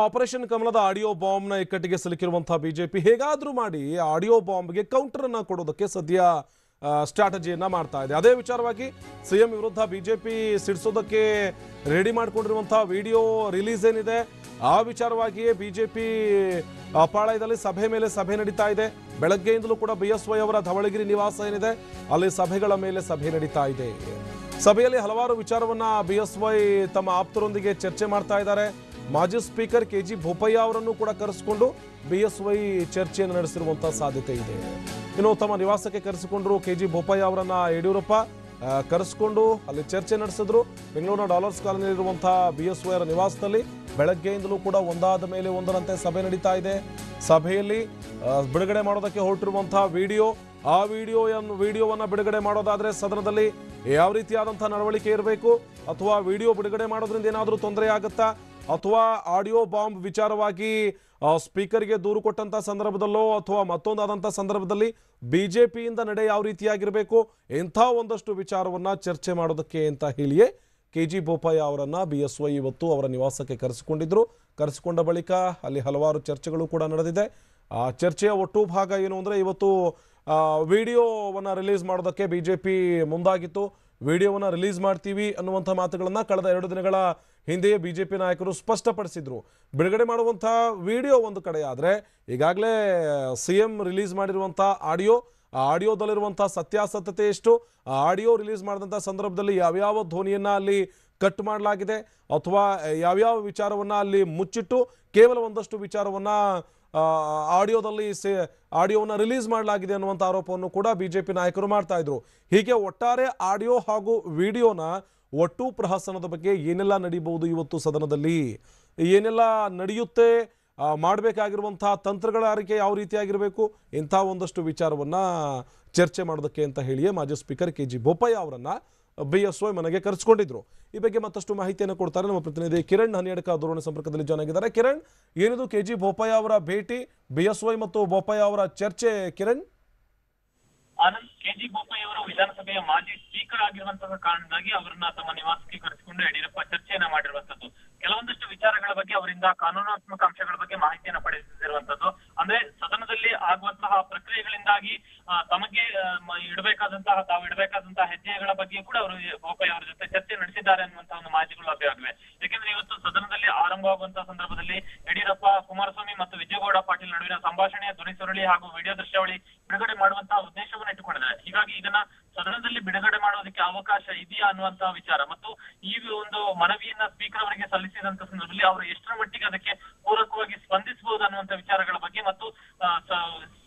Operation ಕಮಲದ audio ಬಾಂಬ್ನ ಇಕ್ಕಟ್ಟಿಗೆ ಸಿಲುಕಿರುವಂತಹ BJP ಹೇಗಾದರೂ ಮಾಡಿ ಆಡಿಯೋ ಬಾಂಬ್ಗೆ ಕೌಂಟರ್ ಅನ್ನು ಕೊಡೋದಕ್ಕೆ ಸದ್ಯ ಸ್ಟ್ರಾಟಜಿಯನ್ನ ಮಾಡ್ತಾ ಇದೆ. ಅದೇ ವಿಚಾರವಾಗಿ ಸಿಎಂ ವಿರುದ್ಧ ಬಿಜೆಪಿ ಸಿಡಿಸೋದಕ್ಕೆ ರೆಡಿ ಮಾಡಿಕೊಂಡಿರುವಂತಹ ವಿಡಿಯೋ ರಿಲೀಸ್ ಏನಿದೆ ಆ ವಿಚಾರವಾಗಿಯೇ ಬಿಜೆಪಿ ಪಾಳಯದಲ್ಲಿ ಸಭೆ ಮೇಲೆ ಸಭೆ ನಡೀತಾ ಇದೆ. ಬೆಳಗ್ಗೆಯಿಂದಲೂ ಕೂಡ ಬಿಎಸ್ವೈ ಅವರ ಧವಳಗಿರಿ ನಿವಾಸ ಏನಿದೆ ಅಲ್ಲಿ ಸಭೆಗಳ ಮೇಲೆ ಸಭೆ ನಡೀತಾ ಇದೆ. ಸಭೆಯಲ್ಲಿ ಹಲವಾರು ವಿಚಾರವನ್ನ ಬಿಎಸ್ವೈ ತಮ್ಮ ಆಪ್ತರೊಂದಿಗೆ ಚರ್ಚೆ ಮಾಡ್ತಾ ಇದ್ದಾರೆ. ಮಾಜಿ ಸ್ಪೀಕರ್ ಕೆಜಿ ಬೋಪಯ್ಯ ಅವರನ್ನು ಕೂಡ ಕರೆಸಿಕೊಂಡು ಬಿಎಸ್ವೈ ಚರ್ಚೆಯನ್ನು ನಡೆಸಿರುವಂತಹ ಸಾಧ್ಯತೆ ಇದೆ. ಇನ್ನು ತಮ್ಮ ನಿವಾಸಕ್ಕೆ ಕರೆಸಿಕೊಂಡ್ರು ಕೆಜಿ ಬೋಪಯ್ಯ ಅವರನ್ನ ಯಡಿಯೂರಪ್ಪ ಕರೆಸಿಕೊಂಡು ಅಲ್ಲಿ ಚರ್ಚೆ ನಡೆಸಿದ್ರು. ಬೆಂಗಳೂರಿನ ಡಾಲರ್ಸ್ ಕಾಲೋನಿಯಲ್ಲಿರುವಂತಹ ಬಿಎಸ್ವೈ ಅವರ ನಿವಾಸದಲ್ಲಿ ಬೆಳಗ್ಗೆಯಿಂದಲೂ ಕೂಡ ಒಂದಾದ ಮೇಲೆ ಒಂದರಂತೆ ಸಭೆ ನಡೀತಾ ಇದೆ. ಸಭೆಯಲ್ಲಿ ಬಿಡುಗಡೆ ಮಾಡೋದಕ್ಕೆ ಹೊರಟಿರುವಂತಹ ಆ ವಿಡಿಯೋವನ್ನ ಬಿಡುಗಡೆ ಮಾಡೋದಾದ್ರೆ ಸದನದಲ್ಲಿ ಯಾವ ರೀತಿಯಾದಂತಹ ನಡವಳಿಕೆ ಇರಬೇಕು, ಅಥವಾ ವಿಡಿಯೋ ಬಿಡುಗಡೆ ಮಾಡೋದ್ರಿಂದ ಏನಾದರೂ ತೊಂದರೆ ಆಗುತ್ತಾ, ಅಥವಾ ಆಡಿಯೋ ಬಾಂಬ್ ವಿಚಾರವಾಗಿ ಸ್ಪೀಕರ್ಗೆ ದೂರು ಕೊಟ್ಟಂತ ಸಂದರ್ಭದಲ್ಲೋ ಅಥವಾ ಮತ್ತೊಂದಾದಂಥ ಸಂದರ್ಭದಲ್ಲಿ ಬಿಜೆಪಿಯಿಂದ ನಡೆ ಯಾವ ರೀತಿಯಾಗಿರಬೇಕು, ಇಂಥ ಒಂದಷ್ಟು ವಿಚಾರವನ್ನ ಚರ್ಚೆ ಮಾಡೋದಕ್ಕೆ ಅಂತ ಹೇಳಿಯೇ ಕೆಜಿ ಬೋಪಯ್ಯ ಅವರನ್ನ ಬಿಎಸ್ವೈ ಇವತ್ತು ಅವರ ನಿವಾಸಕ್ಕೆ ಕರೆಸಿಕೊಂಡಿದ್ರು. ಕರೆಸಿಕೊಂಡ ಬಳಿಕ ಅಲ್ಲಿ ಹಲವಾರು ಚರ್ಚೆಗಳು ಕೂಡ ನಡೆದಿದೆ. ಆ ಚರ್ಚೆಯ ಒಟ್ಟು ಭಾಗ ಏನು ಅಂದರೆ ಇವತ್ತು ವಿಡಿಯೋವನ್ನು ರಿಲೀಸ್ ಮಾಡೋದಕ್ಕೆ ಬಿಜೆಪಿ ಮುಂದಾಗಿತ್ತು. ವಿಡಿಯೋವನ್ನು ರಿಲೀಸ್ ಮಾಡ್ತೀವಿ ಅನ್ನುವಂಥ ಮಾತುಗಳನ್ನು ಕಳೆದ 2 ದಿನಗಳ ಹಿಂದೆಯೇ ಬಿಜೆಪಿ ನಾಯಕರು ಸ್ಪಷ್ಟಪಡಿಸಿದ್ರು. ಬಿಡುಗಡೆ ಮಾಡುವಂಥ ವಿಡಿಯೋ ಒಂದು ಕಡೆ ಆದರೆ ಈಗಾಗಲೇ ಸಿಎಂ ರಿಲೀಸ್ ಮಾಡಿರುವಂಥ ಆಡಿಯೋದಲ್ಲಿರುವಂಥ ಸತ್ಯಾಸತ್ಯತೆ ಎಷ್ಟು, ಆಡಿಯೋ ರಿಲೀಸ್ ಮಾಡಿದಂಥ ಸಂದರ್ಭದಲ್ಲಿ ಯಾವ್ಯಾವ ಧ್ವನಿಯನ್ನು ಅಲ್ಲಿ ಕಟ್ ಮಾಡಲಾಗಿದೆ, ಅಥವಾ ಯಾವ್ಯಾವ ವಿಚಾರವನ್ನು ಅಲ್ಲಿ ಮುಚ್ಚಿಟ್ಟು ಕೇವಲ ಒಂದಷ್ಟು ವಿಚಾರವನ್ನು ಆಡಿಯೋವನ್ನು ರಿಲೀಸ್ ಮಾಡಲಾಗಿದೆ ಅನ್ನುವಂಥ ಆರೋಪವನ್ನು ಕೂಡ ಬಿಜೆಪಿ ನಾಯಕರು ಮಾಡ್ತಾ ಇದ್ರು. ಹೀಗೆ ಒಟ್ಟಾರೆ ಆಡಿಯೋ ಹಾಗೂ ವಿಡಿಯೋನ ಒಟ್ಟು ಪ್ರಹಸನದ ಬಗ್ಗೆ ಏನೆಲ್ಲ ನಡೀಬಹುದು, ಇವತ್ತು ಸದನದಲ್ಲಿ ಏನೆಲ್ಲ ನಡೆಯುತ್ತೆ, ಮಾಡಬೇಕಾಗಿರುವಂತಹ ತಂತ್ರಗಳ ಅರಿಕೆ ಯಾವ ರೀತಿಯಾಗಿರಬೇಕು, ಇಂಥ ಒಂದಷ್ಟು ವಿಚಾರವನ್ನ ಚರ್ಚೆ ಮಾಡೋದಕ್ಕೆ ಅಂತ ಹೇಳಿಯೇ ಮಾಜಿ ಸ್ಪೀಕರ್ ಕೆಜಿ ಬೋಪಯ್ಯ ಅವರನ್ನ ಬಿಎಸ್ವೈ ಮನೆಗೆ ಕರೆಸಿಕೊಂಡಿದ್ರು. ಈ ಬಗ್ಗೆ ಮತ್ತಷ್ಟು ಮಾಹಿತಿಯನ್ನು ಕೊಡ್ತಾರೆ ನಮ್ಮ ಪ್ರತಿನಿಧಿ ಕಿರಣ್ ಹನಿಯಡ್ಕ ದೂರವಾಣಿ ಸಂಪರ್ಕದಲ್ಲಿ ಜಾಯ್ನ್ ಆಗಿದ್ದಾರೆ. ಕಿರಣ್, ಏನಿದು ಕೆಜಿ ಬೋಪಯ್ಯ ಅವರ ಭೇಟಿ, ಬಿಎಸ್ವೈ ಮತ್ತು ಬೋಪಯ್ಯ ಅವರ ಚರ್ಚೆ? ಕಿರಣ್, ಆನಂದ್, ಕೆಜಿ ಬೋಪಯ್ಯ ಅವರು ವಿಧಾನಸಭೆಯ ಮಾಜಿ ಸ್ಪೀಕರ್ ಆಗಿರುವಂತಹ ಕಾರಣಕ್ಕಾಗಿ ಅವರನ್ನ ತಮ್ಮ ನಿವಾಸಕ್ಕೆ ಕರೆಸಿಕೊಂಡು ಯಡಿಯೂರಪ್ಪ ಚರ್ಚೆಯನ್ನ ಮಾಡಿರುವಂತದ್ದು. ಕೆಲವೊಂದಷ್ಟು ವಿಚಾರಗಳ ಬಗ್ಗೆ ಅವರಿಂದ ಕಾನೂನಾತ್ಮಕ ಅಂಶಗಳ ಬಗ್ಗೆ ಮಾಹಿತಿಯನ್ನು ಪಡೆದಿರುವಂತದ್ದು. ಅಂದ್ರೆ ಸದನದಲ್ಲಿ ಆಗುವಂತಹ ಪ್ರಕ್ರಿಯೆಗಳಿಂದಾಗಿ ತಾವು ಇಡಬೇಕಾದಂತಹ ಹೆಜ್ಜೆಗಳ ಬಗ್ಗೆ ಕೂಡ ಅವರು ಬೋಪಯ್ಯ ಅವರ ಜೊತೆ ಚರ್ಚೆ ನಡೆಸಿದ್ದಾರೆ ಅನ್ನುವಂತಹ ಒಂದು ಮಾಹಿತಿಗಳು ಲಭ್ಯವಾಗಿವೆ. ಯಾಕೆಂದ್ರೆ ಇವತ್ತು ಸದನದಲ್ಲಿ ಆರಂಭವಾಗುವಂತಹ ಸಂದರ್ಭದಲ್ಲಿ ಯಡಿಯೂರಪ್ಪ, ಕುಮಾರಸ್ವಾಮಿ ಮತ್ತು ವಿಜಯಗೌಡ ಪಾಟೀಲ್ ನಡುವಿನ ಸಂಭಾಷಣೆಯ ಧ್ವನಿ ಸುರುಳಿ ಹಾಗೂ ವಿಡಿಯೋ ದೃಶ್ಯಾವಳಿ ಬಿಡುಗಡೆ ಮಾಡುವಂತಹ ಉದ್ದೇಶವನ್ನು ಇಟ್ಟುಕೊಂಡಿದ್ದಾರೆ. ಹೀಗಾಗಿ ಇದನ್ನ ಸದನದಲ್ಲಿ ಬಿಡುಗಡೆ ಮಾಡೋದಕ್ಕೆ ಅವಕಾಶ ಇದೆಯಾ ಅನ್ನುವಂತಹ ವಿಚಾರ ಮತ್ತು ಈ ಒಂದು ಮನವಿಯನ್ನ ಸ್ಪೀಕರ್ ಅವರಿಗೆ ಸಲ್ಲಿಸಿದಂತ ಸಂದರ್ಭದಲ್ಲಿ ಅವರು ಎಷ್ಟರ ಮಟ್ಟಿಗೆ ಅದಕ್ಕೆ ಪೂರಕವಾಗಿ ಸ್ಪಂದಿಸಬಹುದು ಅನ್ನುವಂಥ ವಿಚಾರಗಳ ಬಗ್ಗೆ ಮತ್ತು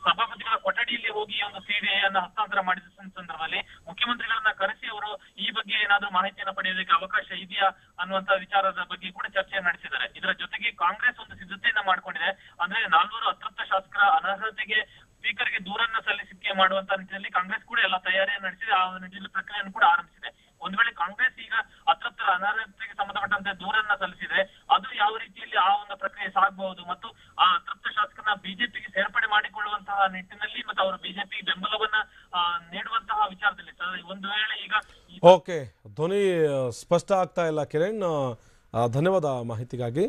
ಸಭಾಪತಿಗಳ ಕೊಠಡಿಯಲ್ಲಿ ಹೋಗಿ ಒಂದು ಸಿಡಿಐಯನ್ನ ಹಸ್ತಾಂತರ ಮಾಡಿದ ಸಂದರ್ಭದಲ್ಲಿ ಮುಖ್ಯಮಂತ್ರಿಗಳನ್ನ ಕರೆಸಿ ಅವರು ಈ ಬಗ್ಗೆ ಏನಾದ್ರೂ ಮಾಹಿತಿಯನ್ನು ಪಡೆಯೋದಕ್ಕೆ ಅವಕಾಶ ಇದೆಯಾ ಅನ್ನುವಂತಹ ವಿಚಾರದ ಬಗ್ಗೆ ಕೂಡ ಚರ್ಚೆ ನಡೆಸಿದ್ದಾರೆ. ಇದರ ಜೊತೆಗೆ ಕಾಂಗ್ರೆಸ್ ಒಂದು ಸಿದ್ಧತೆಯನ್ನ ಮಾಡ್ಕೊಂಡಿದೆ. ಅಂದ್ರೆ 400 ಅತೃಪ್ತ ಶಾಸಕರ ಅನರ್ಹತೆಗೆ ಸ್ಪೀಕರ್ಗೆ ದೂರನ್ನ ಸಲ್ಲಿಸಿಕೆ ಮಾಡುವಂತ ನಿಟ್ಟಿನಲ್ಲಿ ಕಾಂಗ್ರೆಸ್ ಕೂಡ ಎಲ್ಲ ತಯಾರಿಯನ್ನು ನಡೆಸಿದೆ. ಆ ನಿಟ್ಟಿನಲ್ಲಿ ಪ್ರಕ್ರಿಯೆಯನ್ನು ಕೂಡ ಆರಂಭಿಸಿದೆ. ಒಂದ್ ವೇಳೆ ಕಾಂಗ್ರೆಸ್ ಈಗ ಅತೃಪ್ತರ ಅನರ್ಹತೆಗೆ ಸಂಬಂಧಪಟ್ಟಂತೆ ದೂರನ್ನ ಸಲ್ಲಿಸಿದ್ರೆ ಅದು ಯಾವ ರೀತಿಯಲ್ಲಿ ಆ ಒಂದು ಪ್ರಕ್ರಿಯೆ ಸಾಗಬಹುದು ಮತ್ತು ಆ ಅತೃಪ್ತ ಶಾಸಕರನ್ನ ಬಿಜೆಪಿಗೆ ಸೇರ್ಪಡೆ ಮಾಡಿಕೊಳ್ಳುವಂತಹ ನಿಟ್ಟಿನಲ್ಲಿ ಮತ್ತು ಅವರು ಬಿಜೆಪಿಗೆ ಬೆಂಬಲವನ್ನ ನೀಡುವಂತಹ ವಿಚಾರದಲ್ಲಿ ಒಂದು ವೇಳೆ ಈಗ ಓಕೆ, ಧ್ವನಿ ಸ್ಪಷ್ಟ ಆಗ್ತಾ ಇಲ್ಲ ಕಿರಣ್, ಧನ್ಯವಾದ ಮಾಹಿತಿಗಾಗಿ.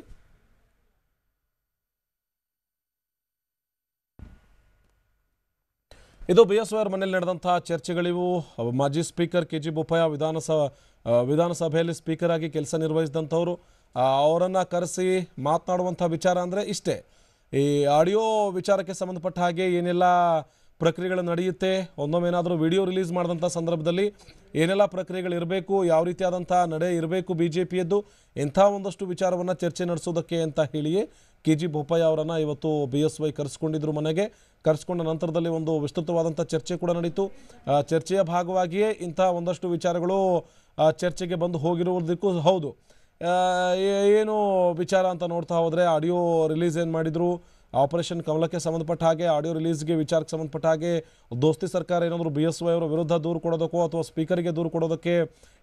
ಇದು ಬಿಎಸ್ವೈ ಅವರ ಮನೆಯಲ್ಲಿ ನಡೆದಂತಹ ಚರ್ಚೆಗಳಿವು. ಮಾಜಿ ಸ್ಪೀಕರ್ ಕೆಜಿ ಬೋಪಯ್ಯ ವಿಧಾನಸಭೆಯಲ್ಲಿ ಸ್ಪೀಕರ್ ಆಗಿ ಕೆಲಸ ನಿರ್ವಹಿಸಿದಂಥವ್ರು, ಅವರನ್ನು ಕರೆಸಿ ಮಾತನಾಡುವಂಥ ವಿಚಾರ ಅಂದರೆ ಇಷ್ಟೇ. ಈ ಆಡಿಯೋ ವಿಚಾರಕ್ಕೆ ಸಂಬಂಧಪಟ್ಟ ಹಾಗೆ ಏನೆಲ್ಲ ಪ್ರಕ್ರಿಯೆಗಳು ನಡೆಯುತ್ತೆ, ಒಂದೊಮ್ಮೆ ಏನಾದರೂ ವಿಡಿಯೋ ರಿಲೀಸ್ ಮಾಡಿದಂಥ ಸಂದರ್ಭದಲ್ಲಿ ಏನೆಲ್ಲ ಪ್ರಕ್ರಿಯೆಗಳಿರಬೇಕು, ಯಾವ ರೀತಿಯಾದಂಥ ನಡೆ ಇರಬೇಕು ಬಿಜೆಪಿಯದ್ದು, ಇಂಥ ಒಂದಷ್ಟು ವಿಚಾರವನ್ನು ಚರ್ಚೆ ನಡೆಸೋದಕ್ಕೆ ಅಂತ ಹೇಳಿಯೇ ಕೆಜಿ ಬೋಪಯ್ಯ ಅವರನ್ನು ಇವತ್ತು ಬಿಎಸ್ವೈ ಕರೆಸ್ಕೊಂಡಿದ್ರು ಮನೆಗೆ. ಕರೆಸ್ಕೊಂಡ ನಂತರದಲ್ಲಿ ಒಂದು ವಿಸ್ತೃತವಾದಂಥ ಚರ್ಚೆ ಕೂಡ ನಡೀತು. ಚರ್ಚೆಯ ಭಾಗವಾಗಿಯೇ ಇಂಥ ಒಂದಷ್ಟು ವಿಚಾರಗಳು ಚರ್ಚೆಗೆ ಬಂದು ಹೋಗಿರುವುದಕ್ಕೂ ಹೌದು. ಏನು ವಿಚಾರ ಅಂತ ನೋಡ್ತಾ ಹೋದರೆ ಆಡಿಯೋ ರಿಲೀಸ್ ಏನು ಮಾಡಿದರು, ಆಪರೇಷನ್ ಕಮಲಕ್ಕೆ ಸಂಬಂಧಪಟ್ಟ ಹಾಗೆ ಆಡಿಯೋ ರಿಲೀಸ್ಗೆ ವಿಚಾರಕ್ಕೆ ಸಂಬಂಧಪಟ್ಟ ಹಾಗೆ ದೋಸ್ತಿ ಸರ್ಕಾರ ಏನಾದರೂ ಬಿಎಸ್ವೈ ಅವರ ವಿರುದ್ಧ ದೂರು ಕೊಡೋದಕ್ಕೋ ಅಥವಾ ಸ್ಪೀಕರ್ಗೆ ದೂರು ಕೊಡೋದಕ್ಕೆ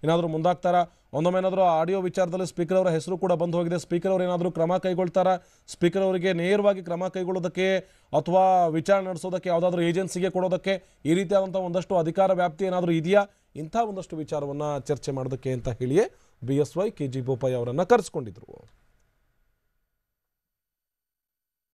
ಏನಾದರೂ ಮುಂದಾಗ್ತಾರಾ? ಒಂದೊಮ್ಮೆ ಏನಾದರೂ ಆಡಿಯೋ ವಿಚಾರದಲ್ಲಿ ಸ್ಪೀಕರ್ ಅವರ ಹೆಸರು ಕೂಡ ಬಂದು ಹೋಗಿದೆ. ಸ್ಪೀಕರ್ ಅವರು ಏನಾದರೂ ಕ್ರಮ ಕೈಗೊಳ್ತಾರಾ? ಸ್ಪೀಕರ್ ಅವರಿಗೆ ನೇರವಾಗಿ ಕ್ರಮ ಕೈಗೊಳ್ಳೋದಕ್ಕೆ ಅಥವಾ ವಿಚಾರಣೆ ನಡೆಸೋದಕ್ಕೆ ಯಾವುದಾದ್ರೂ ಏಜೆನ್ಸಿಗೆ ಕೊಡೋದಕ್ಕೆ ಈ ರೀತಿಯಾದಂಥ ಒಂದಷ್ಟು ಅಧಿಕಾರ ವ್ಯಾಪ್ತಿ ಏನಾದರೂ ಇದೆಯಾ? ಇಂಥ ಒಂದಷ್ಟು ವಿಚಾರವನ್ನು ಚರ್ಚೆ ಮಾಡೋದಕ್ಕೆ ಅಂತ ಹೇಳಿಯೇ ಬಿಎಸ್ವೈ ಕೆಜಿ ಬೋಪಯ್ಯ ಅವರನ್ನು ಕರೆಸಿಕೊಂಡಿದ್ರು.